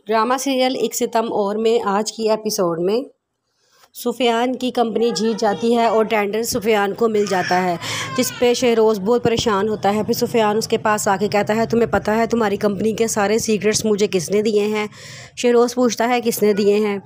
Drama serial एक सितम और में आज की एपिसोड में सुफियान की कंपनी जीत जाती है और टेंडर सुफियान को मिल जाता है, जिस पे शहरोज़ बहुत परेशान होता है। फिर सुफियान उसके पास आके कहता है, तुम्हें पता है तुम्हारी कंपनी के सारे सीक्रेट्स मुझे किसने दिए हैं। शहरोज़ पूछता है किसने दिए हैं,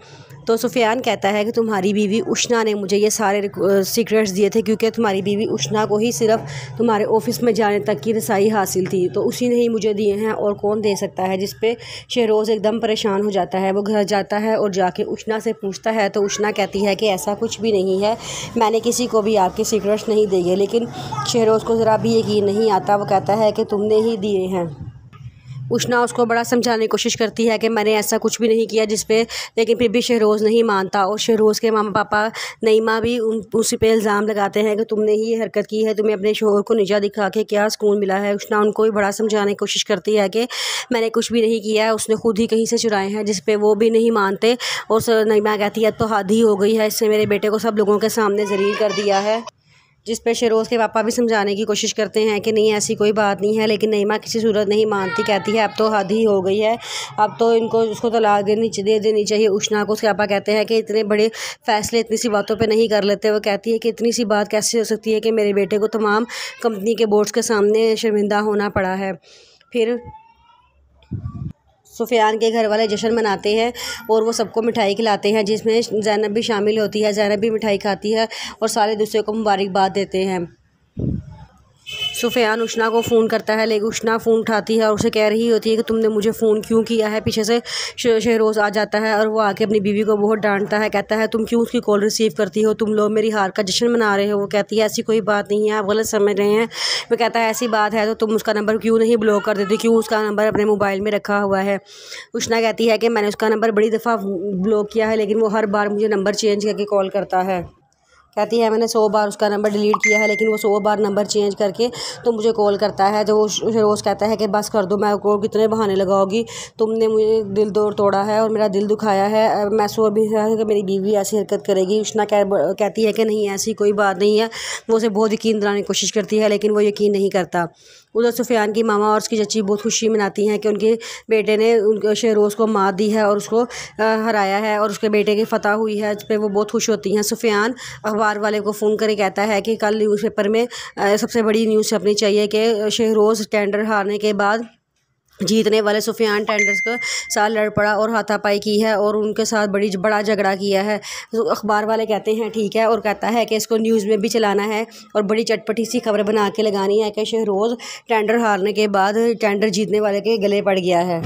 तो सुफियान कहता है कि तुम्हारी बीवी उष्णा ने मुझे ये सारे सीक्रेट्स दिए थे, क्योंकि तुम्हारी बीवी उष्णा को ही सिर्फ तुम्हारे ऑफिस में जाने तक की रसाई हासिल थी, तो उसी ने ही मुझे दिए हैं और कौन दे सकता है। जिस पे शहरोज़ एकदम परेशान हो जाता है। वो घर जाता है और जाके उष्णा से पूछता है, तो उष्णा कहती है कि ऐसा कुछ भी नहीं है, मैंने किसी को भी आपके सीक्रेट्स नहीं दिए। लेकिन शहरोज़ को ज़रा भी यकीन नहीं आता। वो कहता है कि तुमने ही दिए हैं। उष्णा उसको बड़ा समझाने की कोशिश करती है कि मैंने ऐसा कुछ भी नहीं किया, जिस पे लेकिन फिर भी शहरोज़ नहीं मानता। और शहरोज़ के मामा पापा नईमा भी उसी पे इल्ज़ाम लगाते हैं कि तुमने ही ये हरकत की है, तुम्हें अपने शोहर को निजा दिखा के क्या सुकून मिला है। उष्णा उनको भी बड़ा समझाने की कोशिश करती है कि मैंने कुछ भी नहीं किया है, उसने खुद ही कहीं से चुराए हैं, जिस पे वो भी नहीं मानते। और नईमा कहती है तो हद ही हो गई है, इससे मेरे बेटे को सब लोगों के सामने ज़लील कर दिया है। जिस पे शहरोज़ के पापा भी समझाने की कोशिश करते हैं कि नहीं ऐसी कोई बात नहीं है, लेकिन नईमा किसी सूरत नहीं मानती। कहती है अब तो हद ही हो गई है, अब तो इनको उसको तलाक दे देनी चाहिए। उष्णा को उसके पापा कहते हैं कि इतने बड़े फैसले इतनी सी बातों पे नहीं कर लेते। वो कहती है कि इतनी सी बात कैसे हो सकती है कि मेरे बेटे को तमाम कंपनी के बोर्ड्स के सामने शर्मिंदा होना पड़ा है। फिर सुफियान के घर वाले जश्न मनाते हैं और वो सबको मिठाई खिलाते हैं, जिसमें ज़ैनब भी शामिल होती है। ज़ैनब भी मिठाई खाती है और सारे दूसरे को मुबारकबाद देते हैं। सुफियान उष्णा को फ़ोन करता है, लेकिन उष्णा फ़ोन उठाती है और उसे कह रही होती है कि तुमने मुझे फ़ोन क्यों किया है। पीछे से शहरोज़ आ जाता है और वो आके अपनी बीवी को बहुत डांटता है। कहता है तुम क्यों उसकी कॉल रिसीव करती हो, तुम लोग मेरी हार का जश्न मना रहे हो। वो कहती है ऐसी कोई बात नहीं है, आप गलत समझ रहे हैं। वो कहता है ऐसी बात है तो तुम उसका नंबर क्यों नहीं ब्लॉक कर देती, क्यों उसका नंबर अपने मोबाइल में रखा हुआ है। उष्णा कहती है कि मैंने उसका नंबर बड़ी दफ़ा ब्लॉक किया है, लेकिन वो हर बार मुझे नंबर चेंज करके कॉल करता है। कहती है मैंने 100 बार उसका नंबर डिलीट किया है, लेकिन वो 100 बार नंबर चेंज करके तो मुझे कॉल करता है। तो वो रोज़ कहता है कि बस कर दो, मैं को कितने बहाने लगाओगी, तुमने मुझे दिल तोड़ा है और मेरा दिल दुखाया है। मैं सोच भी रहा कि मेरी बीवी ऐसी हरकत करेगी। उष्णा कहती है कि नहीं ऐसी कोई बात नहीं है। वो उसे बहुत यकीन दिलाने की कोशिश करती है, लेकिन वो यकीन नहीं करता। उधर सुफियान की मामा और उसकी चची बहुत खुशी मनाती हैं कि उनके बेटे ने उनके शहरोज़ को मात दी है और उसको हराया है और उसके बेटे की फ़तह हुई है। इस पर वो बहुत खुश होती हैं। सुफियान अखबार वाले को फ़ोन करके कहता है कि कल न्यूज़पेपर में सबसे बड़ी न्यूज़ छपनी चाहिए कि शहरोज़ टेंडर हारने के बाद जीतने वाले सुफियान टेंडर्स के साथ लड़ पड़ा और हाथापाई की है और उनके साथ बड़ा झगड़ा किया है। तो अखबार वाले कहते हैं ठीक है, और कहता है कि इसको न्यूज़ में भी चलाना है और बड़ी चटपटी सी खबर बना के लगानी है कि शहरोज़ टेंडर हारने के बाद टेंडर जीतने वाले के गले पड़ गया है।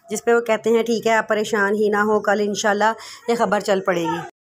जिस पे वो कहते हैं ठीक है, आप परेशान ही ना हो, कल इंशाल्लाह ये खबर चल पड़ेगी।